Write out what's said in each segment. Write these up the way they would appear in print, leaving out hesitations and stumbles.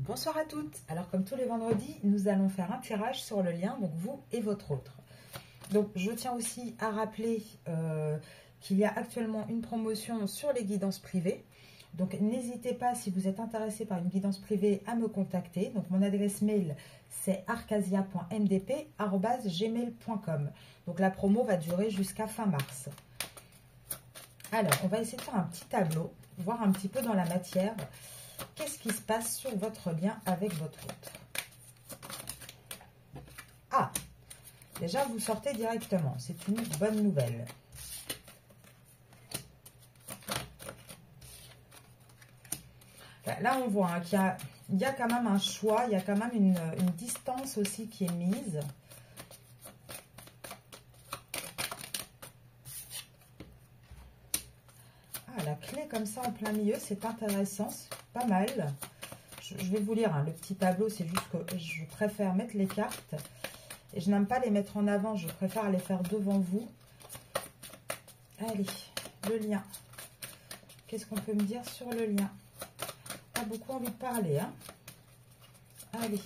Bonsoir à toutes. Alors comme tous les vendredis, nous allons faire un tirage sur le lien, donc vous et votre autre. Donc je tiens aussi à rappeler qu'il y a actuellement une promotion sur les guidances privées. Donc n'hésitez pas, si vous êtes intéressé par une guidance privée, à me contacter. Donc mon adresse mail c'est arcasia.mdp@gmail.com. Donc la promo va durer jusqu'à fin mars. Alors on va essayer de faire un petit tableau, voir un petit peu dans la matière. Qu'est-ce qui se passe sur votre lien avec votre autre? Ah, déjà vous sortez directement, c'est une bonne nouvelle. Là on voit hein, qu'il y a quand même un choix, il y a quand même une distance aussi qui est mise. Ah, la clé comme ça en plein milieu, c'est intéressant, pas mal. Je vais vous lire hein, le petit tableau, c'est juste que je préfère mettre les cartes. Et je n'aime pas les mettre en avant, je préfère les faire devant vous. Allez, le lien. Qu'est-ce qu'on peut me dire sur le lien? Pas beaucoup envie de parler, hein. Allez.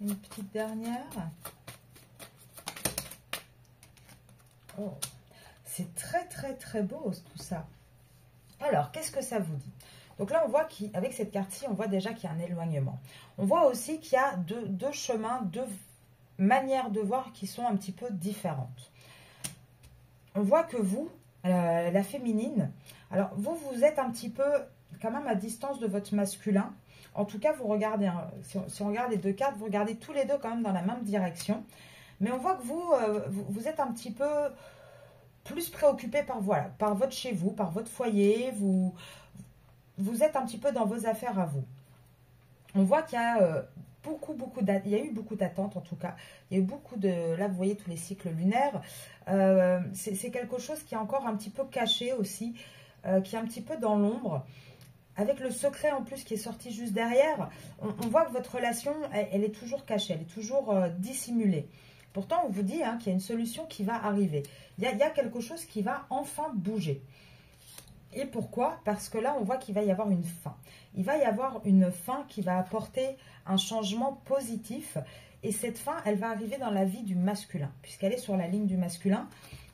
Une petite dernière. Oh, c'est très beau tout ça. Alors, qu'est-ce que ça vous dit? Donc là, on voit qu'avec cette carte-ci, on voit déjà qu'il y a un éloignement. On voit aussi qu'il y a deux chemins, deux manières de voir qui sont un petit peu différentes. On voit que vous, la féminine, alors vous êtes un petit peu quand même à distance de votre masculin. En tout cas, vous regardez, hein, si on regarde les deux cartes, vous regardez tous les deux quand même dans la même direction. Mais on voit que vous êtes un petit peu plus préoccupé par, voilà, par votre chez vous, par votre foyer. Vous êtes un petit peu dans vos affaires à vous. On voit qu'il y a il y a eu beaucoup d'attentes en tout cas. Il y a eu beaucoup de... Là, vous voyez tous les cycles lunaires. C'est quelque chose qui est encore un petit peu caché aussi, qui est un petit peu dans l'ombre. Avec le secret en plus qui est sorti juste derrière, on voit que votre relation, elle est toujours cachée, elle est toujours dissimulée. Pourtant, on vous dit hein, qu'il y a une solution qui va arriver. Il y a quelque chose qui va enfin bouger. Et pourquoi? Parce que là, on voit qu'il va y avoir une fin. Il va y avoir une fin qui va apporter un changement positif. Et cette fin, elle va arriver dans la vie du masculin. Puisqu'elle est sur la ligne du masculin,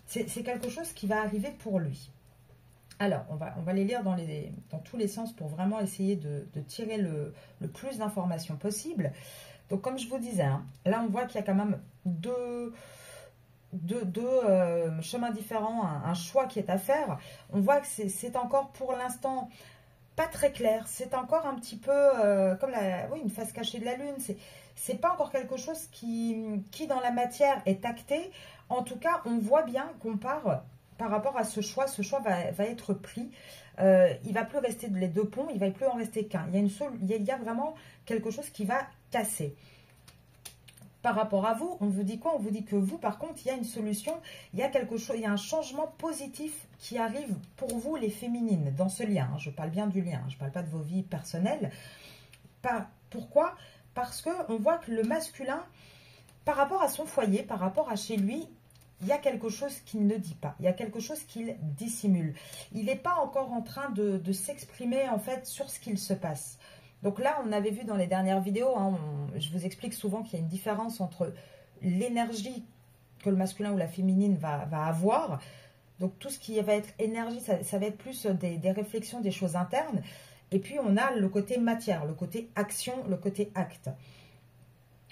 c'est quelque chose qui va arriver pour lui. Alors, on va les lire dans tous les sens pour vraiment essayer de tirer le plus d'informations possible. Donc, comme je vous disais, hein, là, on voit qu'il y a quand même deux chemins différents, un choix qui est à faire. On voit que c'est encore pour l'instant pas très clair. C'est encore un petit peu comme une face cachée de la lune. C'est pas encore quelque chose qui dans la matière est acté. En tout cas, on voit bien qu'on part par rapport à ce choix. Ce choix va être pris. Il va plus rester les deux ponts, il va plus en rester qu'un. Il y a vraiment quelque chose qui va casser. Par rapport à vous, on vous dit quoi? On vous dit que vous, par contre, il y a une solution, il y a quelque chose, il y a un changement positif qui arrive pour vous, les féminines, dans ce lien. Je parle bien du lien, je ne parle pas de vos vies personnelles. Pourquoi? Parce qu'on voit que le masculin, par rapport à son foyer, par rapport à chez lui, il y a quelque chose qu'il ne dit pas, il y a quelque chose qu'il dissimule. Il n'est pas encore en train de s'exprimer, en fait, sur ce qu'il se passe. Donc là, on avait vu dans les dernières vidéos, hein, je vous explique souvent qu'il y a une différence entre l'énergie que le masculin ou la féminine va avoir. Donc tout ce qui va être énergie, ça va être plus des réflexions, des choses internes. Et puis on a le côté matière, le côté action, le côté acte.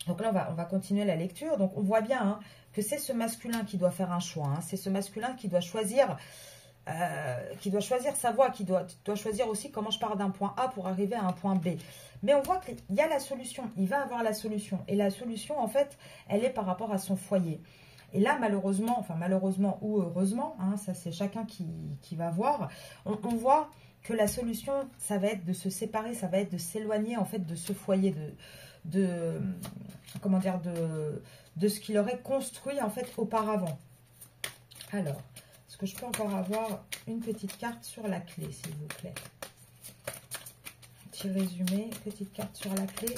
Donc là, on va continuer la lecture. Donc on voit bien hein, que c'est ce masculin qui doit faire un choix. Hein, c'est ce masculin qui doit choisir... sa voie, qui doit choisir aussi comment je pars d'un point A pour arriver à un point B. Mais on voit qu'il y a la solution, il va avoir la solution. Et la solution, en fait, elle est par rapport à son foyer. Et là, malheureusement ou heureusement, hein, ça c'est chacun qui va voir, on voit que la solution, ça va être de se séparer, ça va être de s'éloigner en fait de ce foyer, de ce qu'il aurait construit en fait auparavant. Alors, est-ce que je peux encore avoir une petite carte sur la clé, s'il vous plaît? Petit résumé, petite carte sur la clé.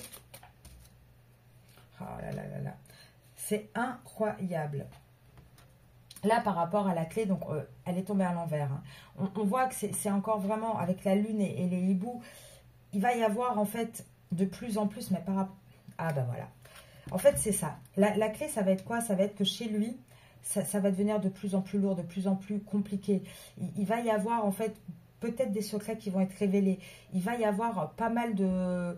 Oh là là là là. C'est incroyable. Là, par rapport à la clé, donc elle est tombée à l'envers. Hein. On voit que c'est encore vraiment, avec la lune et les hiboux, il va y avoir en fait de plus en plus, mais par rapport... Ah ben voilà. En fait, c'est ça. La clé, ça va être quoi? Ça va être que chez lui, ça va devenir de plus en plus lourd, de plus en plus compliqué. Il va y avoir en fait peut-être des secrets qui vont être révélés. Il va y avoir pas mal de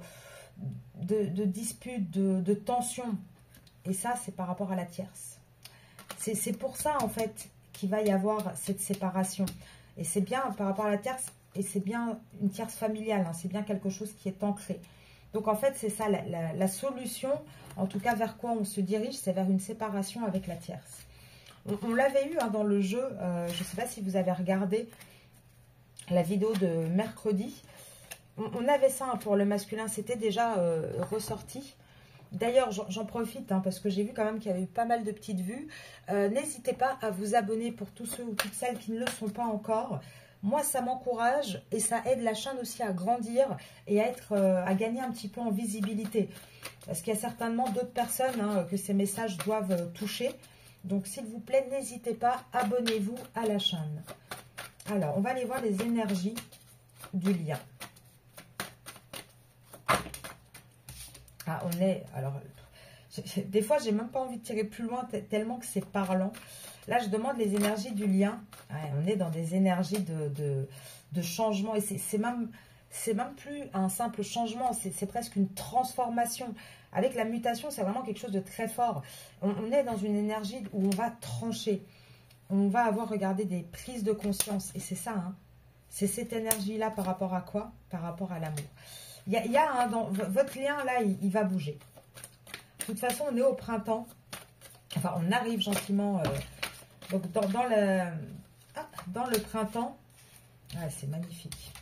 disputes, de tensions. Et ça, c'est par rapport à la tierce. C'est pour ça, en fait, qu'il va y avoir cette séparation. Et c'est bien par rapport à la tierce, et c'est bien une tierce familiale, hein, c'est bien quelque chose qui est ancré. Donc, en fait, c'est ça, la solution, en tout cas, vers quoi on se dirige, c'est vers une séparation avec la tierce. On l'avait eu hein, dans le jeu, je ne sais pas si vous avez regardé la vidéo de mercredi. On avait ça hein, pour le masculin, c'était déjà ressorti. D'ailleurs, j'en profite hein, parce que j'ai vu quand même qu'il y avait eu pas mal de petites vues. N'hésitez pas à vous abonner pour tous ceux ou toutes celles qui ne le sont pas encore. Moi, ça m'encourage et ça aide la chaîne aussi à grandir et à gagner un petit peu en visibilité. Parce qu'il y a certainement d'autres personnes hein, que ces messages doivent toucher. Donc, s'il vous plaît, n'hésitez pas, abonnez-vous à la chaîne. Alors, on va aller voir les énergies du lien. Ah, on est... Alors, des fois, j'ai même pas envie de tirer plus loin tellement que c'est parlant. Là, je demande les énergies du lien. Ouais, on est dans des énergies de changement. Et c'est même plus un simple changement. C'est presque une transformation. Avec la mutation, c'est vraiment quelque chose de très fort. On est dans une énergie où on va trancher. On va avoir, regardé des prises de conscience. Et c'est ça, hein. C'est cette énergie-là par rapport à quoi? Par rapport à l'amour. Il y a dans votre lien, là, il va bouger. De toute façon, on est au printemps. Enfin, on arrive gentiment donc dans le printemps. Ah, c'est magnifique.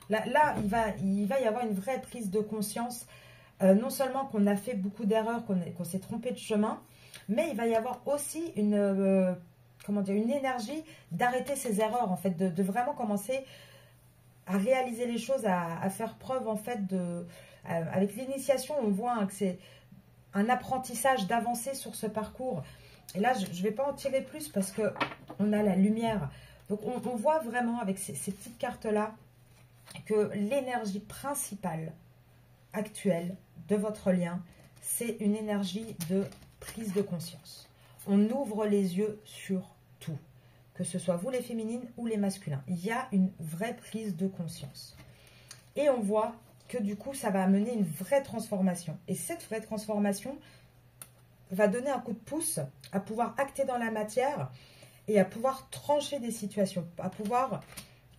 Là, il va y avoir une vraie prise de conscience. Non seulement qu'on a fait beaucoup d'erreurs, qu'on s'est trompé de chemin, mais il va y avoir aussi une, comment dire, une énergie d'arrêter ces erreurs, en fait, de vraiment commencer à réaliser les choses, à faire preuve en fait avec l'initiation, on voit hein, que c'est un apprentissage d'avancer sur ce parcours. Et là, je ne vais pas en tirer plus parce que on a la lumière. Donc, on voit vraiment avec ces petites cartes-là que l'énergie principale actuelle de votre lien, c'est une énergie de prise de conscience. On ouvre les yeux sur tout. Que ce soit vous les féminines ou les masculins. Il y a une vraie prise de conscience. Et on voit que du coup, ça va amener une vraie transformation. Et cette vraie transformation va donner un coup de pouce à pouvoir acter dans la matière et à pouvoir trancher des situations, à pouvoir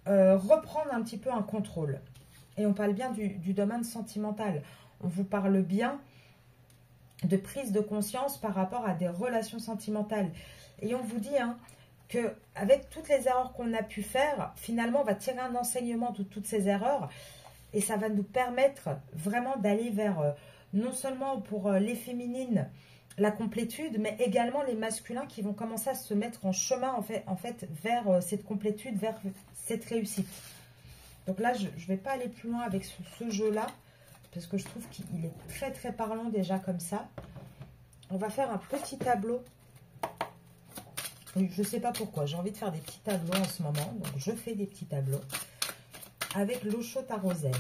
reprendre un petit peu un contrôle. Et on parle bien du domaine sentimental. On vous parle bien de prise de conscience par rapport à des relations sentimentales. Et on vous dit... hein, qu'avec toutes les erreurs qu'on a pu faire, finalement, on va tirer un enseignement de toutes ces erreurs et ça va nous permettre vraiment d'aller vers, non seulement pour les féminines, la complétude, mais également les masculins qui vont commencer à se mettre en chemin, en fait vers cette complétude, vers cette réussite. Donc là, je ne vais pas aller plus loin avec ce jeu-là, parce que je trouve qu'il est très, très parlant déjà comme ça. On va faire un petit tableau. Je ne sais pas pourquoi, j'ai envie de faire des petits tableaux en ce moment. Donc, je fais des petits tableaux avec l'Osho Tarot-Zen.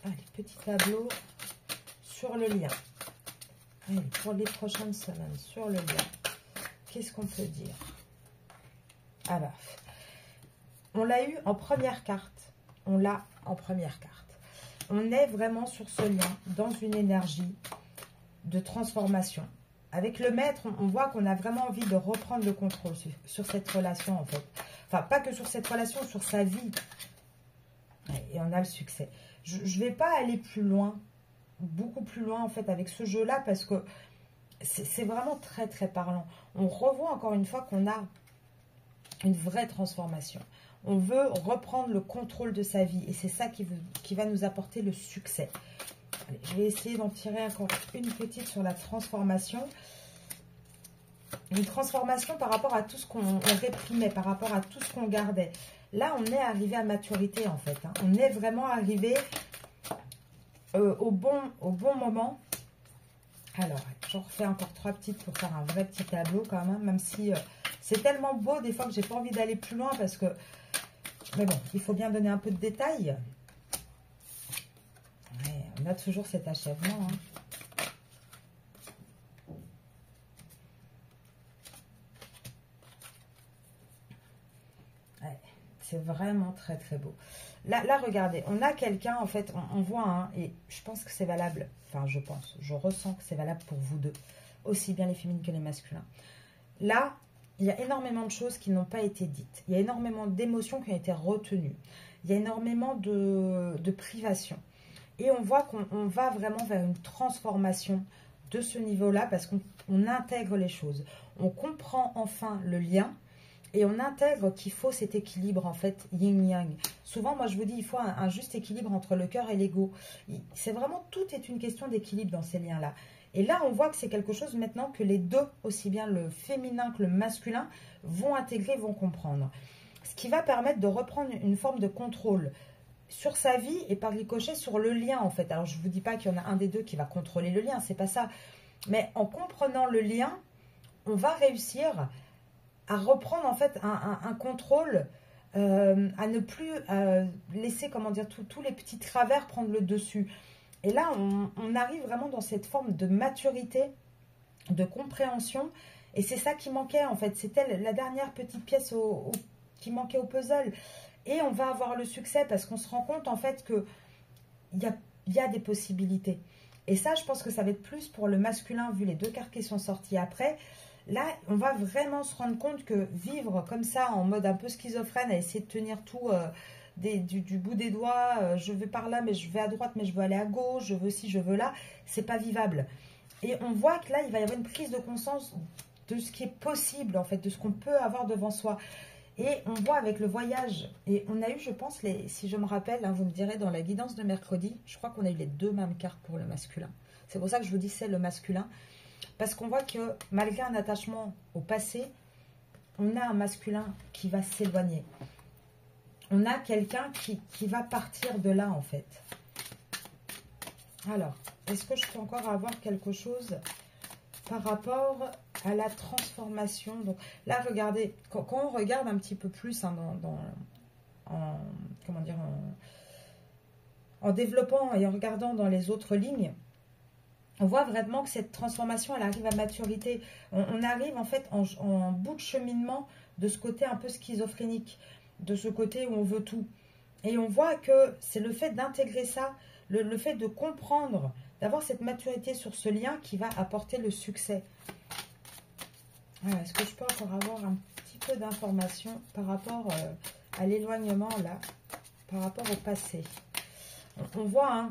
Allez, petit tableau sur le lien. Allez, pour les prochaines semaines, sur le lien. Qu'est-ce qu'on peut dire? Ah bah, on l'a eu en première carte. On l'a en première carte. On est vraiment sur ce lien, dans une énergie de transformation. Avec le maître, on voit qu'on a vraiment envie de reprendre le contrôle sur cette relation, en fait. Enfin, pas que sur cette relation, sur sa vie. Et on a le succès. Je ne vais pas aller plus loin, beaucoup plus loin, en fait, avec ce jeu-là, parce que c'est vraiment très, très parlant. On revoit encore une fois qu'on a une vraie transformation. On veut reprendre le contrôle de sa vie. Et c'est ça qui va nous apporter le succès. Allez, je vais essayer d'en tirer encore une petite sur la transformation. Une transformation par rapport à tout ce qu'on réprimait, par rapport à tout ce qu'on gardait. Là, on est arrivé à maturité, en fait. Hein. On est vraiment arrivé au bon moment. Alors, j'en refais encore 3 petites pour faire un vrai petit tableau, quand même si C'est tellement beau des fois que j'ai pas envie d'aller plus loin parce que... Mais bon, il faut bien donner un peu de détails. Ouais, on a toujours cet achèvement. Hein. Ouais, c'est vraiment très très beau. Là, regardez, on a quelqu'un, en fait, on voit, hein, et je pense que c'est valable, enfin je ressens que c'est valable pour vous deux, aussi bien les féminines que les masculins. Là, il y a énormément de choses qui n'ont pas été dites. Il y a énormément d'émotions qui ont été retenues. Il y a énormément de privations. Et on voit qu'on va vraiment vers une transformation de ce niveau-là parce qu'on intègre les choses. On comprend enfin le lien et on intègre qu'il faut cet équilibre, en fait, yin-yang. Souvent, moi, je vous dis, il faut un juste équilibre entre le cœur et l'ego. C'est vraiment, tout est une question d'équilibre dans ces liens-là. Et là, on voit que c'est quelque chose maintenant que les deux, aussi bien le féminin que le masculin, vont intégrer, vont comprendre. Ce qui va permettre de reprendre une forme de contrôle sur sa vie et par ricochet sur le lien, en fait. Alors, je ne vous dis pas qu'il y en a un des deux qui va contrôler le lien, c'est pas ça. Mais en comprenant le lien, on va réussir à reprendre, en fait, un contrôle, à ne plus laisser, comment dire, tous les petits travers prendre le dessus. Et là, on arrive vraiment dans cette forme de maturité, de compréhension. Et c'est ça qui manquait, en fait. C'était la dernière petite pièce qui manquait au puzzle. Et on va avoir le succès parce qu'on se rend compte, en fait, qu'il y a des possibilités. Et ça, je pense que ça va être plus pour le masculin, vu les deux cartes qui sont sorties après. Là, on va vraiment se rendre compte que vivre comme ça, en mode un peu schizophrène, à essayer de tenir tout... du bout des doigts, je vais par là, mais je vais à droite, mais je veux aller à gauche, je veux ci, je veux là, c'est pas vivable. Et on voit que là, il va y avoir une prise de conscience de ce qui est possible, en fait, de ce qu'on peut avoir devant soi. Et on voit avec le voyage, et on a eu, je pense, si je me rappelle, hein, vous me direz, dans la guidance de mercredi, je crois qu'on a eu les deux mêmes cartes pour le masculin. C'est pour ça que je vous dis c'est le masculin, parce qu'on voit que malgré un attachement au passé, on a un masculin qui va s'éloigner. On a quelqu'un qui va partir de là, en fait. Alors, est-ce que je peux encore avoir quelque chose par rapport à la transformation? Donc là, regardez, quand on regarde un petit peu plus hein, comment dire, en développant et en regardant dans les autres lignes, on voit vraiment que cette transformation, elle arrive à maturité. On arrive en fait en bout de cheminement de ce côté un peu schizophrénique, de ce côté où on veut tout. Et on voit que c'est le fait d'intégrer ça, le fait de comprendre, d'avoir cette maturité sur ce lien qui va apporter le succès. Est-ce que je peux encore avoir un petit peu d'informations par rapport à l'éloignement là, par rapport au passé? On voit, hein,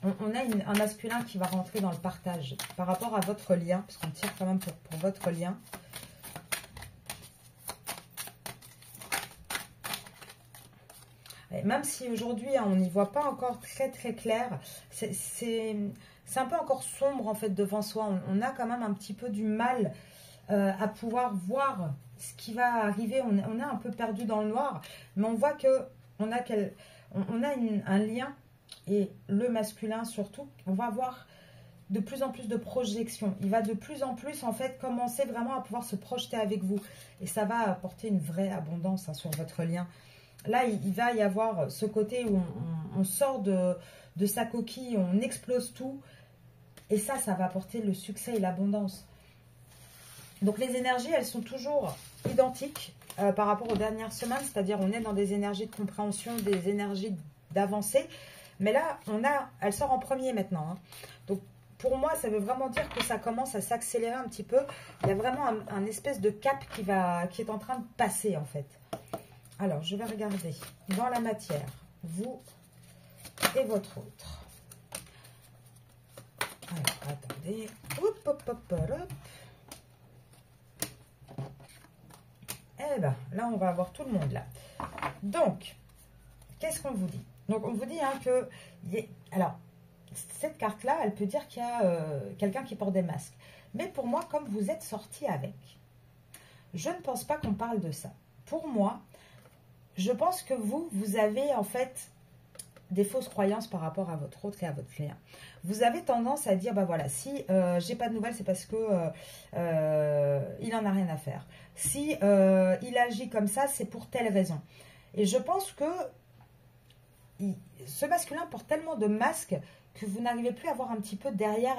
on a un masculin qui va rentrer dans le partage par rapport à votre lien, parce qu'on tire quand même pour votre lien. Et même si aujourd'hui, hein, on n'y voit pas encore très très clair, c'est un peu encore sombre en fait devant soi. On a quand même un petit peu du mal à pouvoir voir ce qui va arriver. On est un peu perdu dans le noir, mais on voit que on a un lien, et le masculin surtout, on va avoir de plus en plus de projections. Il va de plus en plus en fait commencer vraiment à pouvoir se projeter avec vous, et ça va apporter une vraie abondance hein, sur votre lien. Là, il va y avoir ce côté où on sort de sa coquille, on explose tout. Et ça va apporter le succès et l'abondance. Donc, les énergies, elles sont toujours identiques par rapport aux dernières semaines. C'est-à-dire, on est dans des énergies de compréhension, des énergies d'avancée. Mais là, elle sort en premier maintenant. Hein. Donc, pour moi, ça veut vraiment dire que ça commence à s'accélérer un petit peu. Il y a vraiment un espèce de cap qui est en train de passer, en fait. Alors, je vais regarder dans la matière, vous et votre autre. Alors, attendez. Hop, hop, hop, hop. Eh bien, là, on va avoir tout le monde là. Donc, qu'est-ce qu'on vous dit? Donc, on vous dit hein, que... Alors, cette carte-là, elle peut dire qu'il y a quelqu'un qui porte des masques. Mais pour moi, comme vous êtes sorti avec, je ne pense pas qu'on parle de ça. Pour moi... Je pense que vous avez en fait des fausses croyances par rapport à votre autre et à votre client. Vous avez tendance à dire, bah voilà, si j'ai pas de nouvelles, c'est parce que il en a rien à faire. Si il agit comme ça, c'est pour telle raison. Et je pense que ce masculin porte tellement de masques que vous n'arrivez plus à voir un petit peu derrière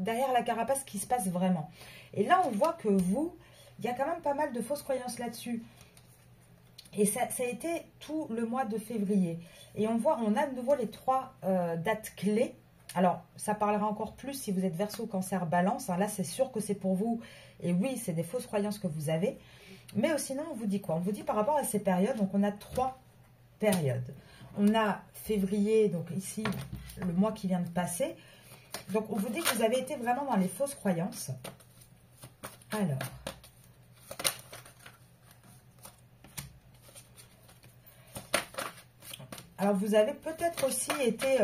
la carapace ce qui se passe vraiment. Et là, on voit que vous, il y a quand même pas mal de fausses croyances là-dessus. Et ça a été tout le mois de février. Et on voit, on a de nouveau les 3 dates clés. Alors, ça parlera encore plus si vous êtes Verseau, Cancer, Balance. Hein, là, c'est sûr que c'est pour vous. Et oui, c'est des fausses croyances que vous avez. Mais sinon, on vous dit quoi? On vous dit par rapport à ces périodes, donc on a 3 périodes. On a février, donc ici, le mois qui vient de passer. Donc, on vous dit que vous avez été vraiment dans les fausses croyances. Alors, vous avez peut-être aussi été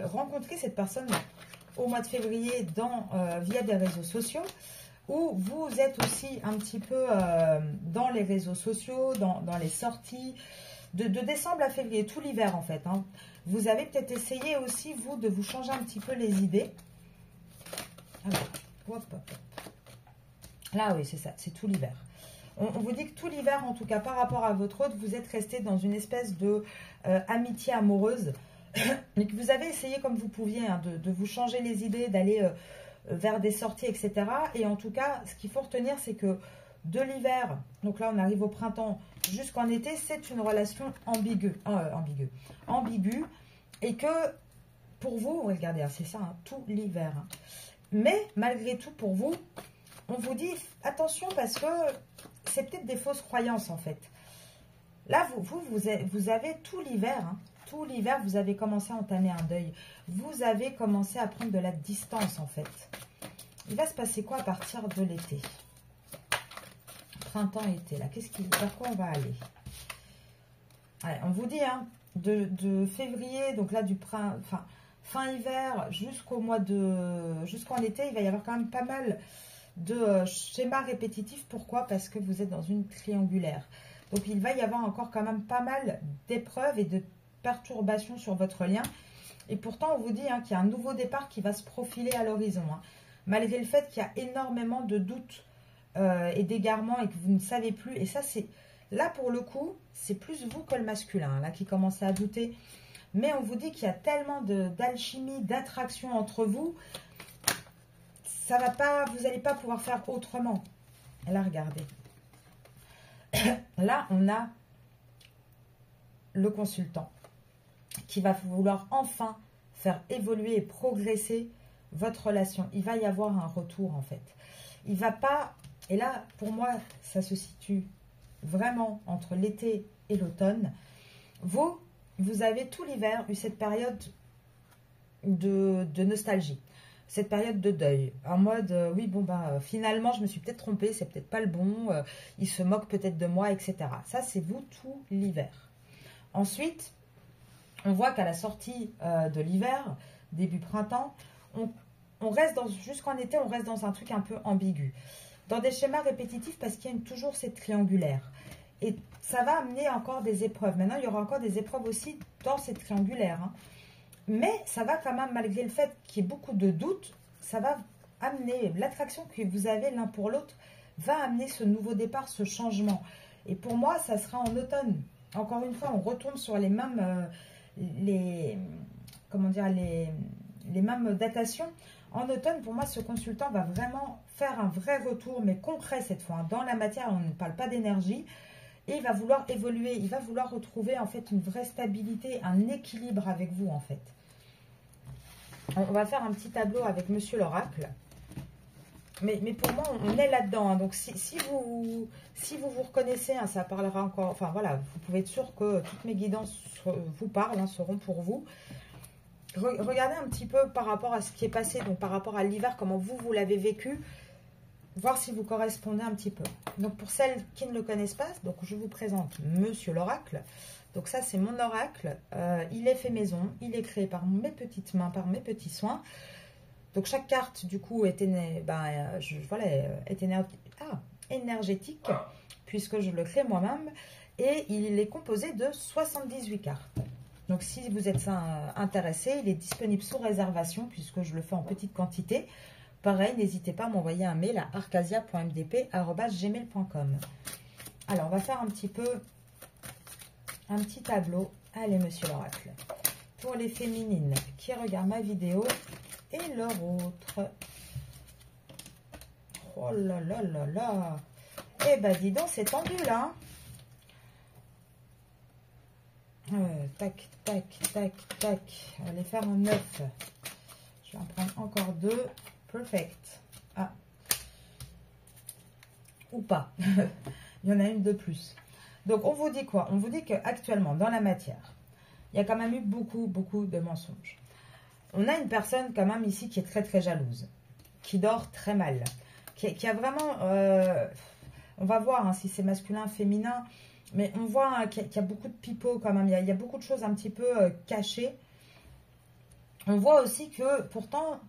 rencontrer cette personne au mois de février via des réseaux sociaux, ou vous êtes aussi un petit peu dans les réseaux sociaux, dans les sorties, de décembre à février, tout l'hiver en fait. Hein. Vous avez peut-être essayé aussi, vous, de vous changer un petit peu les idées. Alors, hop, hop, hop. Là, oui, c'est ça, c'est tout l'hiver. On vous dit que tout l'hiver, en tout cas par rapport à votre autre, vous êtes resté dans une espèce de amitié amoureuse, mais que vous avez essayé comme vous pouviez hein, de vous changer les idées, d'aller vers des sorties, etc. Et en tout cas, ce qu'il faut retenir, c'est que de l'hiver, donc là on arrive au printemps, jusqu'en été, c'est une relation ambiguë, et que pour vous, regardez, hein, c'est ça, hein, tout l'hiver. Hein. Mais malgré tout, pour vous, on vous dit attention parce que c'est peut-être des fausses croyances en fait. Là, vous avez tout l'hiver, hein, tout l'hiver, vous avez commencé à entamer un deuil. Vous avez commencé à prendre de la distance en fait. Il va se passer quoi à partir de l'été? Printemps-été, là, vers quoi on va aller? Allez, on vous dit, hein, de février, donc là du fin hiver jusqu'en été, il va y avoir quand même pas mal de schémas répétitifs. Pourquoi? Parce que vous êtes dans une triangulaire. Donc il va y avoir encore quand même pas mal d'épreuves et de perturbations sur votre lien. Et pourtant, on vous dit hein, qu'il y a un nouveau départ qui va se profiler à l'horizon. Hein. Malgré le fait qu'il y a énormément de doutes et d'égarements et que vous ne savez plus. Et ça, c'est là pour le coup, c'est plus vous que le masculin hein, là qui commencez à douter. Mais on vous dit qu'il y a tellement d'alchimie, d'attraction entre vous, ça va pas, vous n'allez pas pouvoir faire autrement. Et là, regardez. Là, on a le consultant qui va vouloir enfin faire évoluer et progresser votre relation. Il va y avoir un retour en fait. Il va pas, et là pour moi ça se situe vraiment entre l'été et l'automne. Vous avez tout l'hiver eu cette période de nostalgie, cette période de deuil, en mode oui bon bah finalement je me suis peut-être trompée, c'est peut-être pas le bon, il se moque peut-être de moi, etc. Ça c'est vous tout l'hiver. Ensuite, on voit qu'à la sortie de l'hiver, début printemps, on reste jusqu'en été, on reste dans un truc un peu ambigu. Dans des schémas répétitifs parce qu'il y a toujours cette triangulaire. Et ça va amener encore des épreuves. Maintenant, il y aura encore des épreuves aussi dans cette triangulaire. Hein. Mais ça va quand même, malgré le fait qu'il y ait beaucoup de doutes, ça va amener l'attraction que vous avez l'un pour l'autre, va amener ce nouveau départ, ce changement. Et pour moi, ça sera en automne. Encore une fois, on retourne sur les mêmes... les mêmes datations. En automne, pour moi, ce consultant va vraiment faire un vrai retour, mais concret cette fois. Hein. Dans la matière, on ne parle pas d'énergie. Et il va vouloir évoluer, il va vouloir retrouver en fait une vraie stabilité, un équilibre avec vous en fait. On va faire un petit tableau avec Monsieur l'Oracle. Mais pour moi, on est là-dedans. Hein. Donc, si vous vous reconnaissez, hein, ça parlera encore... Enfin, voilà, vous pouvez être sûr que toutes mes guidances vous parlent, hein, seront pour vous. Regardez un petit peu par rapport à ce qui est passé, donc par rapport à l'hiver, comment vous l'avez vécu, voir si vous correspondez un petit peu. Donc, pour celles qui ne le connaissent pas, donc je vous présente Monsieur l'Oracle. Donc, ça, c'est mon oracle. Il est fait maison, il est créé par mes petites mains, par mes petits soins. Donc, chaque carte, du coup, est énergétique, puisque je le crée moi-même. Et il est composé de 78 cartes. Donc, si vous êtes intéressé, il est disponible sous réservation puisque je le fais en petite quantité. Pareil, n'hésitez pas à m'envoyer un mail à arcasia.mdp@gmail.com. Alors, on va faire un petit tableau. Allez, monsieur l'oracle. Pour les féminines qui regardent ma vidéo et leur autre. Oh là là là là. Eh ben, dis donc, c'est tendu là. Tac, tac, tac, tac. On va les faire en 9. Je vais en prendre encore 2. Perfect. Ah. Ou pas. Il y en a une de plus. Donc, on vous dit quoi? On vous dit qu'actuellement, dans la matière, il y a quand même eu beaucoup, beaucoup de mensonges. On a une personne quand même ici qui est très, très jalouse, qui dort très mal, qui a vraiment... on va voir hein, si c'est masculin, féminin, mais on voit hein, qu'il y a beaucoup de pipeaux quand même. Il y a beaucoup de choses un petit peu cachées. On voit aussi que pourtant,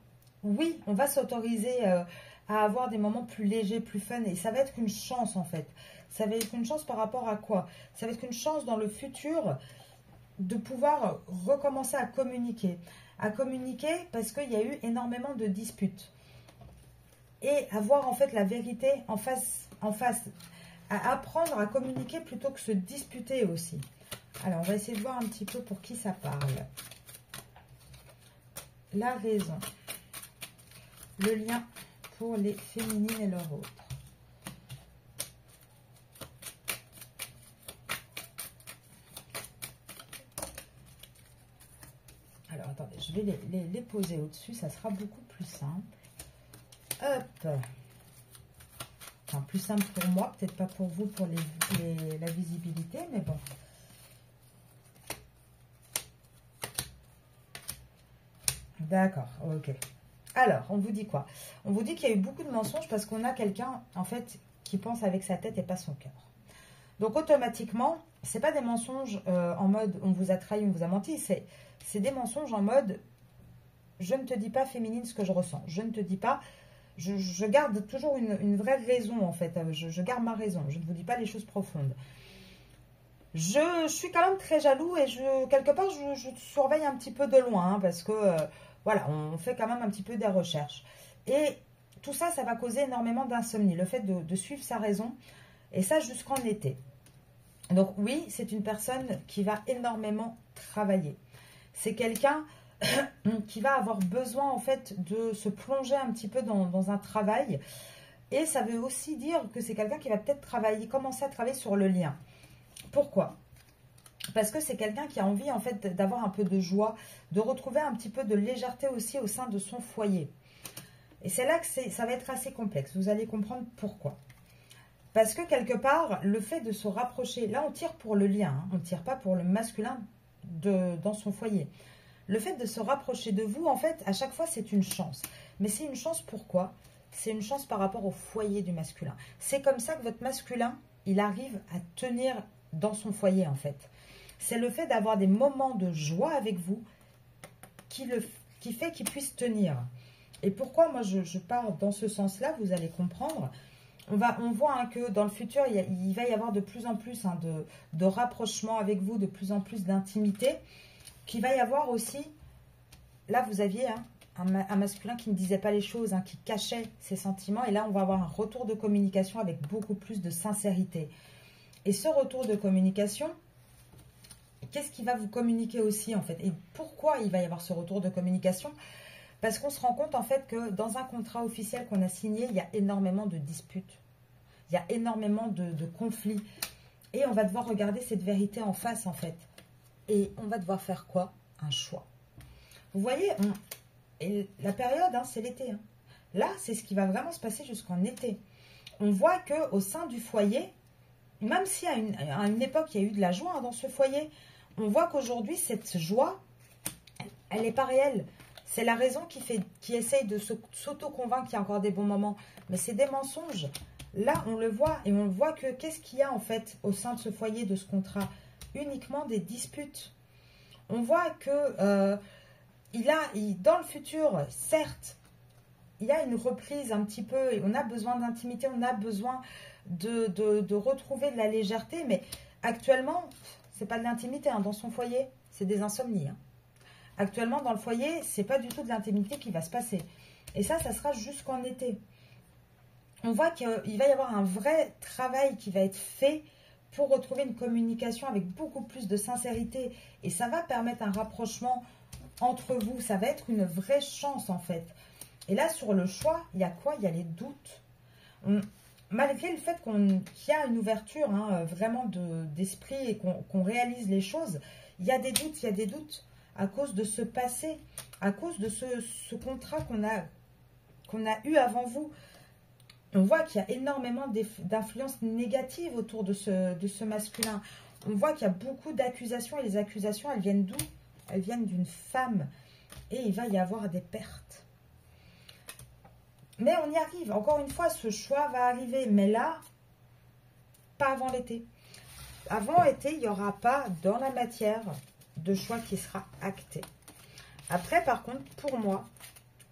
oui, on va s'autoriser à avoir des moments plus légers, plus fun. Et ça va être une chance en fait. Ça va être une chance par rapport à quoi? Ça va être une chance dans le futur de pouvoir recommencer à communiquer. À communiquer parce qu'il y a eu énormément de disputes. Et avoir en fait la vérité en face. À apprendre à communiquer plutôt que se disputer aussi. Alors, on va essayer de voir un petit peu pour qui ça parle. La raison. Le lien pour les féminines et leur autre. Alors, attendez, je vais les poser au-dessus. Ça sera beaucoup plus simple. Hop. Enfin, plus simple pour moi, peut-être pas pour vous, pour la visibilité, mais bon. D'accord, ok. Alors, on vous dit quoi? On vous dit qu'il y a eu beaucoup de mensonges parce qu'on a quelqu'un, en fait, qui pense avec sa tête et pas son cœur. Donc, automatiquement, c'est pas des mensonges en mode on vous a trahi, on vous a menti, c'est des mensonges en mode je ne te dis pas féminine ce que je ressens, je ne te dis pas... Je garde toujours une vraie raison, en fait. Je garde ma raison. Je ne vous dis pas les choses profondes. Je suis quand même très jaloux et quelque part, je surveille un petit peu de loin. Hein, parce que, voilà, on fait quand même un petit peu des recherches. Et tout ça, ça va causer énormément d'insomnie. Le fait de suivre sa raison. Et ça, jusqu'en été. Donc, oui, c'est une personne qui va énormément travailler. C'est quelqu'un... qui va avoir besoin en fait de se plonger un petit peu dans un travail, et ça veut aussi dire que c'est quelqu'un qui va peut-être commencer à travailler sur le lien. Pourquoi? Parce que c'est quelqu'un qui a envie en fait d'avoir un peu de joie, de retrouver un petit peu de légèreté aussi au sein de son foyer. Et c'est là que ça va être assez complexe, vous allez comprendre pourquoi. Parce que quelque part, le fait de se rapprocher, là on tire pour le lien, hein, on ne tire pas pour le masculin dans son foyer. Le fait de se rapprocher de vous, en fait, à chaque fois, c'est une chance. Mais c'est une chance pourquoi? C'est une chance par rapport au foyer du masculin. C'est comme ça que votre masculin, il arrive à tenir dans son foyer, en fait. C'est le fait d'avoir des moments de joie avec vous qui fait qu'il puisse tenir. Et pourquoi moi, je pars dans ce sens-là, vous allez comprendre. On voit hein, que dans le futur, il va y avoir de plus en plus hein, de rapprochement avec vous, de plus en plus d'intimité. Qu'il va y avoir aussi, là vous aviez hein, un masculin qui ne disait pas les choses, hein, qui cachait ses sentiments, et là on va avoir un retour de communication avec beaucoup plus de sincérité. Et ce retour de communication, qu'est-ce qui va vous communiquer aussi en fait? Et pourquoi il va y avoir ce retour de communication? Parce qu'on se rend compte en fait que dans un contrat officiel qu'on a signé, il y a énormément de disputes, il y a énormément de conflits, et on va devoir regarder cette vérité en face en fait. Et on va devoir faire quoi? Un choix. Vous voyez, et la période, hein, c'est l'été. Hein. Là, c'est ce qui va vraiment se passer jusqu'en été. On voit qu'au sein du foyer, même si à une époque, il y a eu de la joie hein, dans ce foyer, on voit qu'aujourd'hui, cette joie, elle n'est pas réelle. C'est la raison qui essaye de s'auto-convaincre qu'il y a encore des bons moments. Mais c'est des mensonges. Là, on le voit. Et on voit que qu'est-ce qu'il y a en fait au sein de ce foyer, de ce contrat? Uniquement des disputes. On voit que dans le futur, certes, il y a une reprise un petit peu, et on a besoin d'intimité, on a besoin de retrouver de la légèreté, mais actuellement, c'est pas de l'intimité hein, dans son foyer, c'est des insomnies. Hein. Actuellement, dans le foyer, c'est pas du tout de l'intimité qui va se passer. Et ça sera jusqu'en été. On voit qu'il va y avoir un vrai travail qui va être fait pour retrouver une communication avec beaucoup plus de sincérité. Et ça va permettre un rapprochement entre vous. Ça va être une vraie chance, en fait. Et là, sur le choix, il y a quoi? Il y a les doutes. Malgré le fait qu'il y a une ouverture vraiment d'esprit et qu'on réalise les choses, il y a des doutes à cause de ce passé, à cause de ce contrat qu'on a eu avant vous. On voit qu'il y a énormément d'influences négatives autour de ce masculin. On voit qu'il y a beaucoup d'accusations et les accusations, elles viennent d'où? Elles viennent d'une femme et il va y avoir des pertes. Mais on y arrive. Encore une fois, ce choix va arriver. Mais là, pas avant l'été. Avant l'été, il n'y aura pas dans la matière de choix qui sera acté. Après, par contre, pour moi,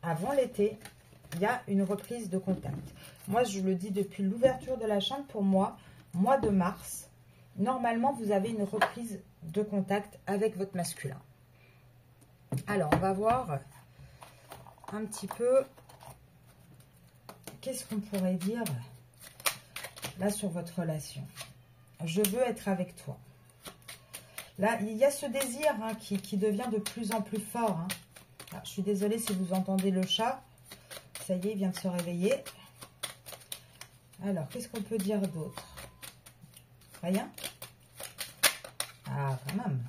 avant l'été, il y a une reprise de contact. Moi, je le dis depuis l'ouverture de la chaîne, pour moi, mois de mars, normalement, vous avez une reprise de contact avec votre masculin. Alors, on va voir un petit peu... Qu'est-ce qu'on pourrait dire là sur votre relation? Je veux être avec toi. Là, il y a ce désir qui devient de plus en plus fort. Ah, je suis désolée si vous entendez le chat. Ça y est, il vient de se réveiller. Alors, qu'est-ce qu'on peut dire d'autre? Rien? Ah, quand même.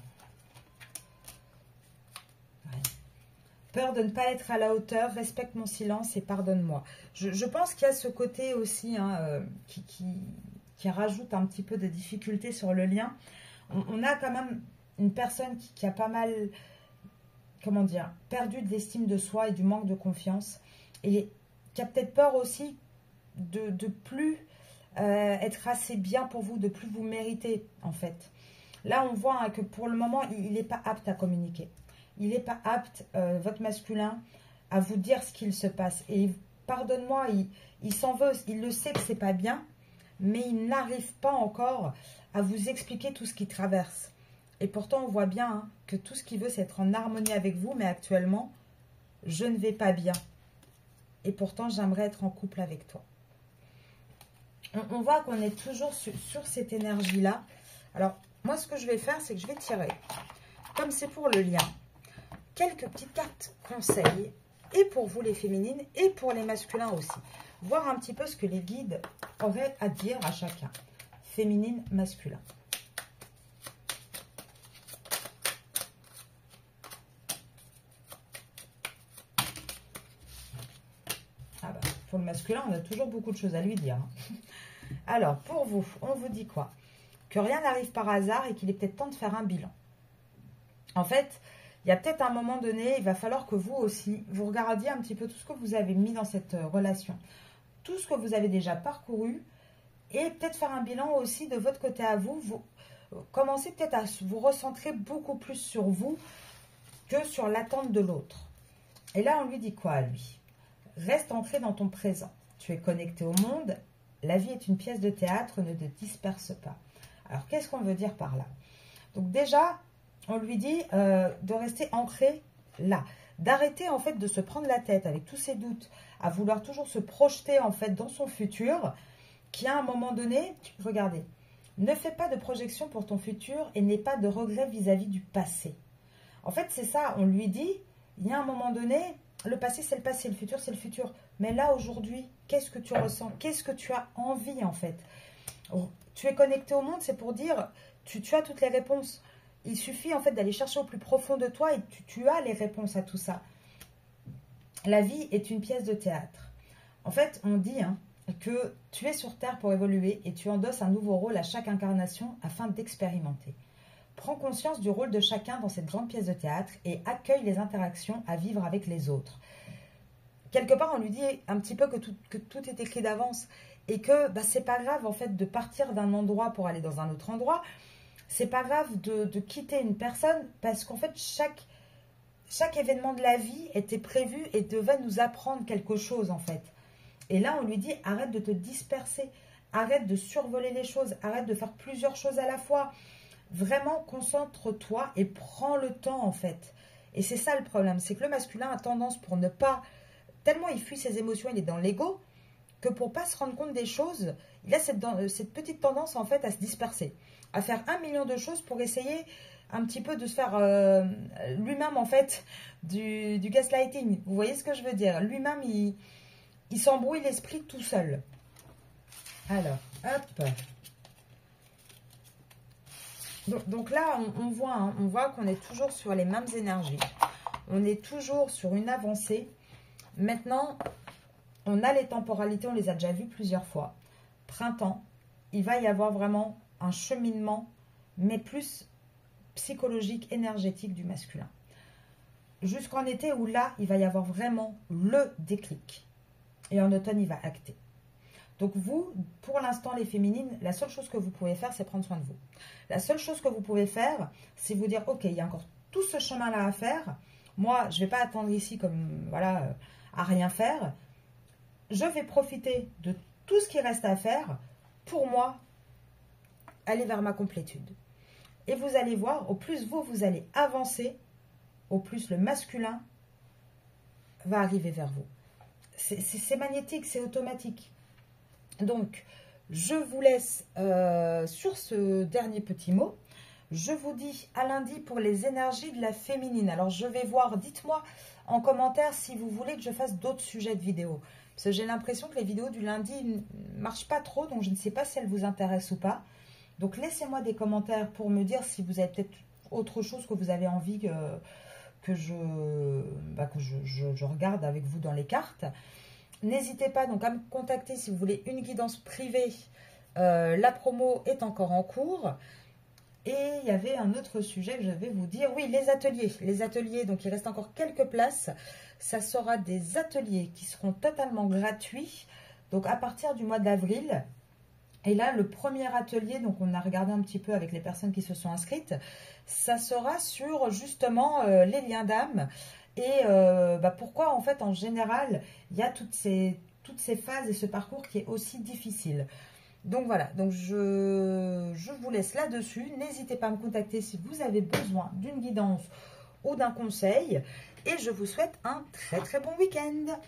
Peur de ne pas être à la hauteur, respecte mon silence et pardonne-moi. Je pense qu'il y a ce côté aussi qui rajoute un petit peu de difficulté sur le lien. On a quand même une personne qui a pas mal, comment dire, perdu de l'estime de soi et du manque de confiance. Et qui a peut-être peur aussi de plus être assez bien pour vous, de plus vous mériter en fait. Là, on voit que pour le moment, il n'est pas apte à communiquer. Il n'est pas apte, votre masculin, à vous dire ce qu'il se passe. Et pardonne-moi, il s'en veut, il le sait que c'est pas bien, mais il n'arrive pas encore à vous expliquer tout ce qu'il traverse. Et pourtant, on voit bien que tout ce qu'il veut, c'est être en harmonie avec vous, mais actuellement, je ne vais pas bien. Et pourtant, j'aimerais être en couple avec toi. On voit qu'on est toujours sur cette énergie-là. Alors, moi, ce que je vais faire, c'est que je vais tirer, comme c'est pour le lien, quelques petites cartes conseils, et pour vous les féminines, et pour les masculins aussi. Voir un petit peu ce que les guides auraient à dire à chacun. Féminine, masculin. Ah bah, pour le masculin, on a toujours beaucoup de choses à lui dire. Alors, pour vous, on vous dit quoi? Que rien n'arrive par hasard et qu'il est peut-être temps de faire un bilan. En fait, il y a peut-être un moment donné, il va falloir que vous aussi, vous regardiez un petit peu tout ce que vous avez mis dans cette relation. Tout ce que vous avez déjà parcouru. Et peut-être faire un bilan aussi de votre côté à vous. Vous commencez peut-être à vous recentrer beaucoup plus sur vous que sur l'attente de l'autre. Et là, on lui dit quoi à lui? Reste ancré dans ton présent. Tu es connecté au monde. La vie est une pièce de théâtre, ne te disperse pas. Alors, qu'est-ce qu'on veut dire par là? Donc déjà, on lui dit de rester ancré là. D'arrêter en fait de se prendre la tête avec tous ses doutes, à vouloir toujours se projeter en fait dans son futur, qui à un moment donné, regardez, ne fais pas de projection pour ton futur et n'aie pas de regrets vis-à-vis du passé. En fait, c'est ça, on lui dit, il y a un moment donné, le passé c'est le futur c'est le futur. Mais là, aujourd'hui, qu'est-ce que tu ressens? Qu'est-ce que tu as envie en fait? Tu es connecté au monde, c'est pour dire, tu as toutes les réponses. Il suffit en fait d'aller chercher au plus profond de toi et tu as les réponses à tout ça. La vie est une pièce de théâtre. En fait, on dit que tu es sur Terre pour évoluer et tu endosses un nouveau rôle à chaque incarnation afin d'expérimenter. Prends conscience du rôle de chacun dans cette grande pièce de théâtre et accueille les interactions à vivre avec les autres. Quelque part, on lui dit un petit peu que tout est écrit d'avance et que c'est pas grave en fait de partir d'un endroit pour aller dans un autre endroit. C'est pas grave de quitter une personne parce qu'en fait, chaque événement de la vie était prévu et devait nous apprendre quelque chose en fait. Et là, on lui dit, arrête de te disperser, arrête de survoler les choses, arrête de faire plusieurs choses à la fois. vraiment concentre-toi et prends le temps en fait. Et c'est ça le problème, c'est que le masculin a tendance pour ne pas, tellement il fuit ses émotions, il est dans l'ego, que pour pas se rendre compte des choses, il a cette petite tendance en fait à se disperser, à faire 1 million de choses pour essayer un petit peu de se faire lui-même en fait du gaslighting. Vous voyez ce que je veux dire? Lui-même, il s'embrouille l'esprit tout seul. Alors, hop. Donc là, on voit qu'on est toujours sur les mêmes énergies. On est toujours sur une avancée. Maintenant, on a les temporalités, on les a déjà vues plusieurs fois. Printemps, il va y avoir vraiment un cheminement, mais plus psychologique, énergétique du masculin. Jusqu'en été où là, il va y avoir vraiment le déclic. Et en automne, il va acter. Donc vous, pour l'instant, les féminines, la seule chose que vous pouvez faire, c'est prendre soin de vous. La seule chose que vous pouvez faire, c'est vous dire, ok, il y a encore tout ce chemin-là à faire. Moi, je ne vais pas attendre ici comme, voilà, à rien faire. Je vais profiter de tout ce qui reste à faire pour moi, aller vers ma complétude. Et vous allez voir, au plus vous allez avancer, au plus le masculin va arriver vers vous. C'est magnétique, c'est automatique. Donc, je vous laisse sur ce dernier petit mot. Je vous dis à lundi pour les énergies de la féminine. Alors, je vais voir, dites-moi en commentaire si vous voulez que je fasse d'autres sujets de vidéos. Parce que j'ai l'impression que les vidéos du lundi ne marchent pas trop, donc je ne sais pas si elles vous intéressent ou pas. Donc, laissez-moi des commentaires pour me dire si vous avez peut-être autre chose que vous avez envie que je regarde avec vous dans les cartes. N'hésitez pas donc à me contacter si vous voulez une guidance privée. La promo est encore en cours. Et il y avait un autre sujet que je vais vous dire. Oui, les ateliers. Les ateliers, donc il reste encore quelques places. Ça sera des ateliers qui seront totalement gratuits. Donc à partir du mois d'avril. Et là, le premier atelier, donc on a regardé un petit peu avec les personnes qui se sont inscrites. Ça sera sur justement les liens d'âme. Et pourquoi en fait en général il y a toutes ces phases et ce parcours qui est aussi difficile. Donc voilà, donc je vous laisse là-dessus. N'hésitez pas à me contacter si vous avez besoin d'une guidance ou d'un conseil. Et je vous souhaite un très très bon week-end.